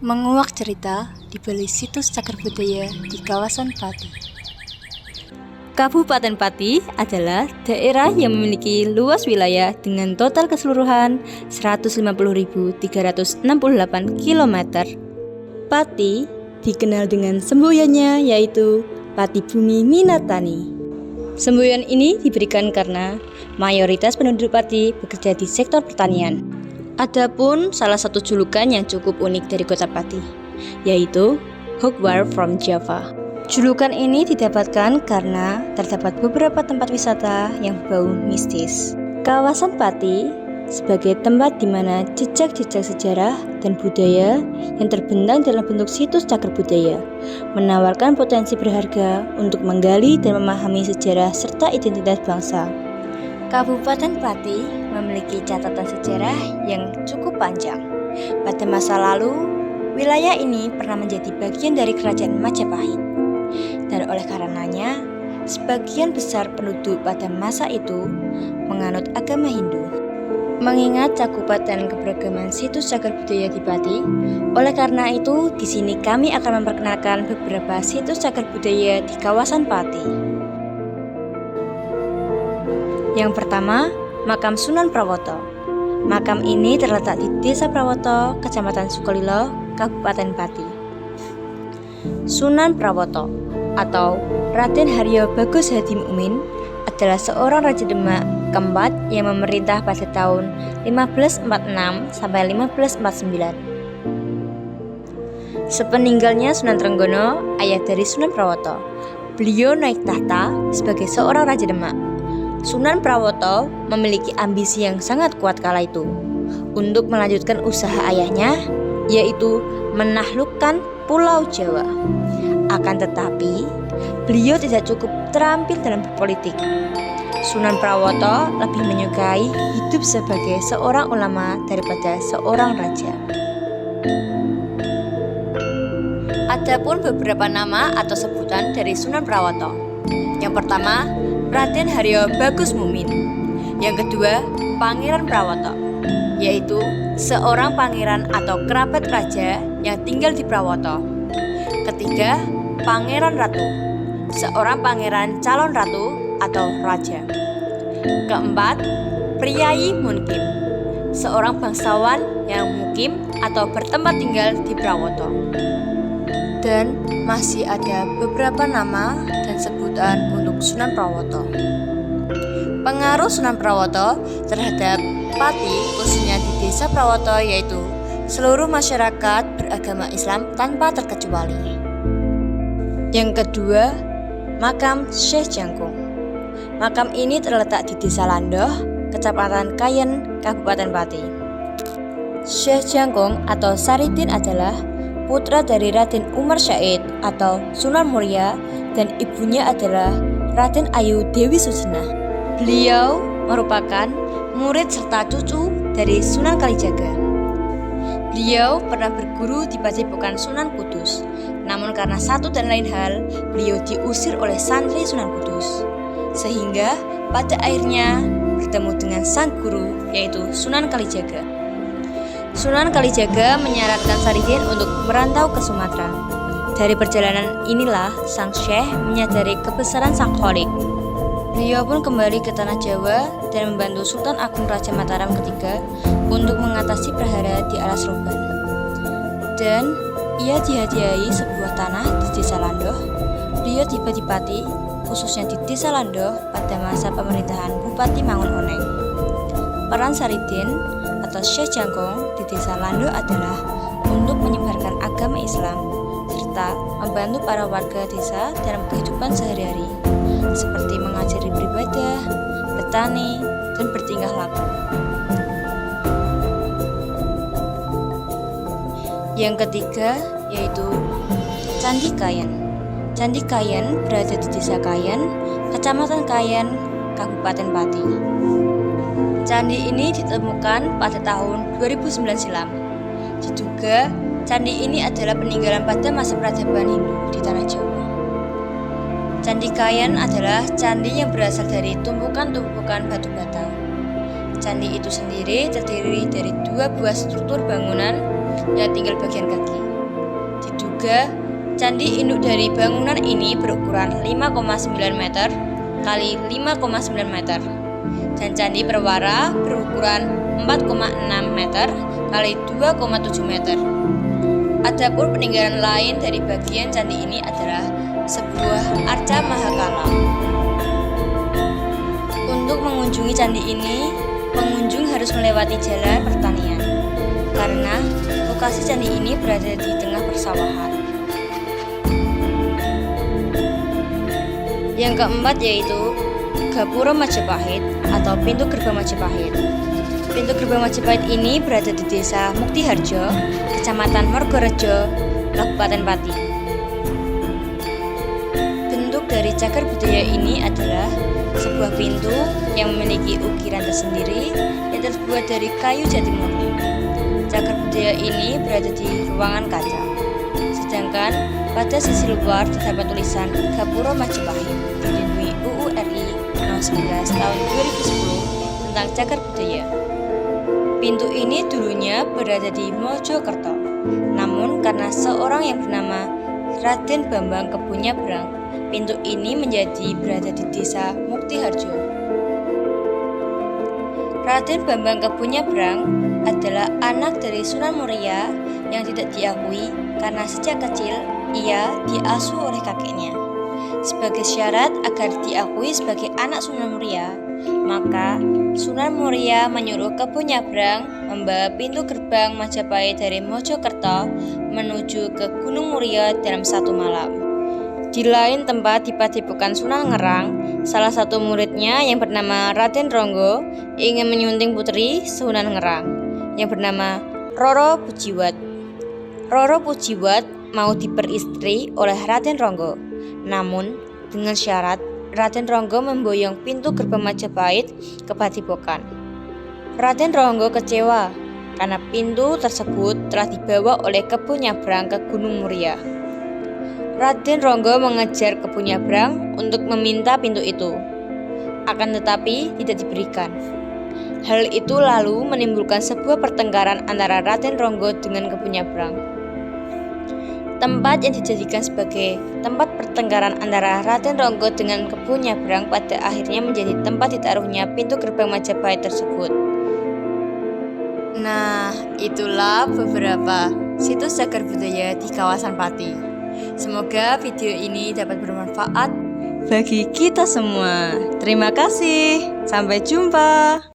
Menguak cerita di balik situs cagar budaya di kawasan Pati. Kabupaten Pati adalah daerah yang memiliki luas wilayah dengan total keseluruhan 150.368 km. Pati dikenal dengan semboyannya yaitu Pati Bumi Minatani. Semboyan ini diberikan karena mayoritas penduduk Pati bekerja di sektor pertanian. Adapun salah satu julukan yang cukup unik dari kota Pati, yaitu Hogwarts from Java. Julukan ini didapatkan karena terdapat beberapa tempat wisata yang berbau mistis. Kawasan Pati sebagai tempat di mana jejak-jejak sejarah dan budaya yang terbentang dalam bentuk situs cagar budaya menawarkan potensi berharga untuk menggali dan memahami sejarah serta identitas bangsa. Kabupaten Pati memiliki catatan sejarah yang cukup panjang. Pada masa lalu, wilayah ini pernah menjadi bagian dari Kerajaan Majapahit. Dan oleh karenanya, sebagian besar penduduk pada masa itu menganut agama Hindu. Mengingat cakupan dan keberagaman situs cagar budaya di Pati, oleh karena itu di sini kami akan memperkenalkan beberapa situs cagar budaya di kawasan Pati. Yang pertama, Makam Sunan Prawoto. Makam ini terletak di Desa Prawoto, Kecamatan Sukolilo, Kabupaten Pati. Sunan Prawoto atau Raden Haryo Bagus Hadi Mukmin adalah seorang raja Demak keempat yang memerintah pada tahun 1546 sampai 1549. Sepeninggalnya Sunan Trenggono, ayah dari Sunan Prawoto, beliau naik tahta sebagai seorang raja Demak. Sunan Prawoto memiliki ambisi yang sangat kuat kala itu untuk melanjutkan usaha ayahnya, yaitu menaklukkan Pulau Jawa. Akan tetapi, beliau tidak cukup terampil dalam berpolitik. Sunan Prawoto lebih menyukai hidup sebagai seorang ulama daripada seorang raja. Adapun beberapa nama atau sebutan dari Sunan Prawoto. Yang pertama, Raden Haryo Bagus Mukmin. Yang kedua, Pangeran Prawoto, yaitu seorang pangeran atau kerabat raja yang tinggal di Prawoto. Ketiga, Pangeran Ratu, seorang pangeran calon ratu atau raja. Keempat, Priyayi Munkim, seorang bangsawan yang mukim atau bertempat tinggal di Prawoto. Dan masih ada beberapa nama dan sebutan untuk Sunan Prawoto. Pengaruh Sunan Prawoto terhadap Pati khususnya di Desa Prawoto yaitu seluruh masyarakat beragama Islam tanpa terkecuali. Yang kedua, Makam Syekh Jangkung. Makam ini terletak di Desa Landoh, Kecamatan Kayen, Kabupaten Pati. Syekh Jangkung atau Saridin adalah putra dari Raden Umar Syahid atau Sunan Muria dan ibunya adalah Raden Ayu Dewi Susinah. Beliau merupakan murid serta cucu dari Sunan Kalijaga. Beliau pernah berguru di Padepokan Sunan Kudus, namun karena satu dan lain hal, beliau diusir oleh santri Sunan Kudus. Sehingga pada akhirnya bertemu dengan sang guru yaitu Sunan Kalijaga. Sunan Kalijaga menyarankan Saridin untuk merantau ke Sumatera. Dari perjalanan inilah sang syekh menyadari kebesaran sang kholik. Beliau pun kembali ke tanah Jawa dan membantu Sultan Agung Raja Mataram ketiga untuk mengatasi prahara di Alas Roban. Dan ia dihadiahi sebuah tanah di Desa Landoh. Beliau tiba di Pati, khususnya di Desa Landoh pada masa pemerintahan Bupati Mangunkuning. Peran Saridin atau Syekh Jangkung di Desa Landoh adalah untuk menyebarkan agama Islam serta membantu para warga desa dalam kehidupan sehari-hari seperti mengajari beribadah, bertani, dan bertingkah laku. Yang ketiga yaitu Candi Kayen. Candi Kayen berada di Desa Kayen, Kecamatan Kayen, Kabupaten Pati. Candi ini ditemukan pada tahun 2009 silam. Diduga candi ini adalah peninggalan pada masa peradaban Hindu di tanah Jawa. Candi Kayen adalah candi yang berasal dari tumpukan-tumpukan batu bata. Candi itu sendiri terdiri dari dua buah struktur bangunan yang tinggal bagian kaki. juga candi induk dari bangunan ini berukuran 5,9 meter kali 5,9 meter. Dan candi Perwara berukuran 4,6 meter kali 2,7 meter. Adapun peninggalan lain dari bagian candi ini adalah sebuah arca mahakala. Untuk mengunjungi candi ini, pengunjung harus melewati jalan pertanian karena lokasi candi ini berada di tengah persawahan. Yang keempat yaitu Gapura Majapahit atau pintu gerbang Majapahit. Pintu gerbang Majapahit ini berada di Desa Muktiharjo, Kecamatan Morgorejo, Kabupaten Pati. Bentuk dari cagar budaya ini adalah sebuah pintu yang memiliki ukiran tersendiri yang terbuat dari kayu jati murni. Cagar budaya ini berada di ruangan kaca. Sedangkan pada sisi luar terdapat tulisan Gapura Majapahit dilindungi UU RI No. 11 tahun 2010 tentang cagar budaya. Pintu ini dulunya berada di Mojokerto, namun karena seorang yang bernama Raden Bambang Kebunyabrang, pintu ini menjadi berada di Desa Muktiharjo. Raden Bambang Kebunyabrang adalah anak dari Sunan Muria yang tidak diakui karena sejak kecil ia diasuh oleh kakeknya. Sebagai syarat agar diakui sebagai anak Sunan Muria, maka Sunan Muria menyuruh Kebunyabrang membawa pintu gerbang Majapahit dari Mojokerto menuju ke Gunung Muria dalam satu malam. Di lain tempat di Padepokan Sunan Ngerang, salah satu muridnya yang bernama Raden Ronggo ingin menyunting putri Sunan Ngerang yang bernama Roro Pujiwat. Roro Pujiwat mau diperistri oleh Raden Ronggo, namun dengan syarat Raden Ronggo memboyong pintu gerbang Majapahit ke Padepokan. Raden Ronggo kecewa karena pintu tersebut telah dibawa oleh Kebunyabrang ke Gunung Muria. Raden Ronggo mengejar Kebunyabrang untuk meminta pintu itu, akan tetapi tidak diberikan. Hal itu lalu menimbulkan sebuah pertengkaran antara Raden Ronggo dengan Kebunyabrang. Tempat yang dijadikan sebagai tempat pertengkaran antara Raden Ronggo dengan Kebunyabrang pada akhirnya menjadi tempat ditaruhnya pintu gerbang Majapahit tersebut. Nah, itulah beberapa situs cagar budaya di kawasan Pati. Semoga video ini dapat bermanfaat bagi kita semua. Terima kasih. Sampai jumpa.